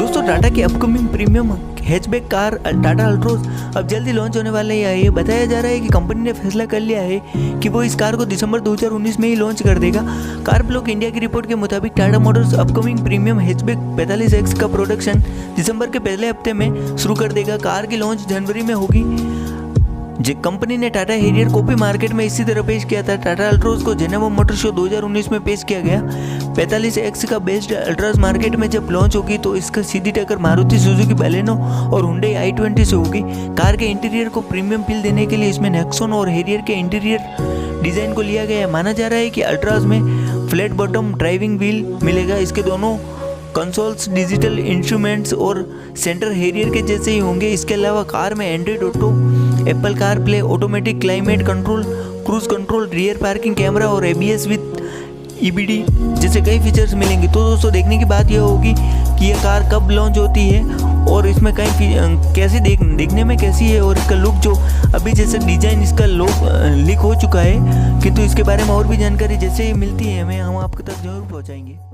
दोस्तों टाटा की upcoming premium hatchback car Tata Altroz अब जल्दी लॉन्च होने वाले हैं। ये बताया जा रहा है कि कंपनी ने फैसला कर लिया है कि वो इस कार को दिसंबर 2019 में ही लॉन्च कर देगा। कार ब्लॉक इंडिया की रिपोर्ट के मुताबिक Tata Motors upcoming premium hatchback 45X का प्रोडक्शन दिसंबर के पहले हफ्ते में शुरू कर देगा। कार की लॉन्च जनवरी में होगी। कंपनी ने टाटा हैरियर को भी मार्केट में इसी तरह पेश किया था। टाटा अल्ट्रोज को जेनेवा मोटर शो 2019 में पेश किया गया। 45X का बेस्ड अल्ट्राज मार्केट में जब लॉन्च होगी तो इसका सीधी टक्कर मारुति सुजुकी बैलेनो और हुंडई i20 से होगी। कार के इंटीरियर को प्रीमियम फील देने के लिए इसमें नेक्सॉन और हैरियर के इंटीरियर डिजाइन को लिया गया है। माना जा रहा है कि अल्ट्राज में फ्लैट बॉटम ड्राइविंग व्हील मिलेगा। इसके दोनों कंसोल्स डिजिटल इंस्ट्रूमेंट्स और सेंटर हैरियर के जैसे ही होंगे। इसके अलावा कार में Android auto, Apple car play, automatic climate control, cruise control, rear parking camera और ABS विद EBD जैसे कई फीचर्स मिलेंगे। तो दोस्तों देखने की बात यह होगी कि यह कार कब लॉन्च होती है और इसमें कई कैसे देखने में कैसी है और इसका लुक जो अभी जैसे डिज़ाइन इसका लीक हो चुका है, किंतु इसके बारे में और भी जानकारी जैसे ही मिलती है हमें हम आपके तक जरूर पहुँचाएंगे।